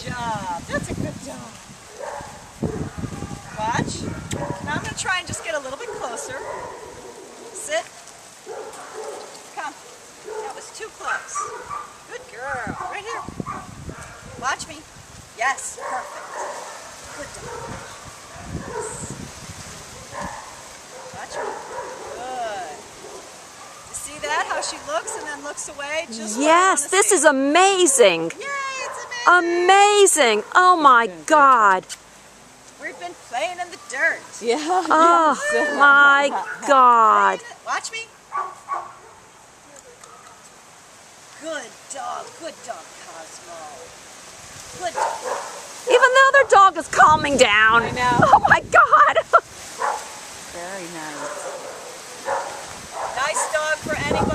job. That's a good dog. Watch. Now I'm going to try and just get a little bit closer. Sit. Come. That was too close. Good girl. Right here. Watch me. Yes, perfect. Good dog. Watch me. Good. You see that? How she looks and then looks away? Just yes, this is amazing. Yay, it's amazing. Amazing. Oh my God. We've been playing in the dirt. Yeah. Oh my God. Watch me. Good dog, Cosmo. Good dog. Even the other dog is calming down. I know. Oh my God. Very nice. Nice dog for anybody.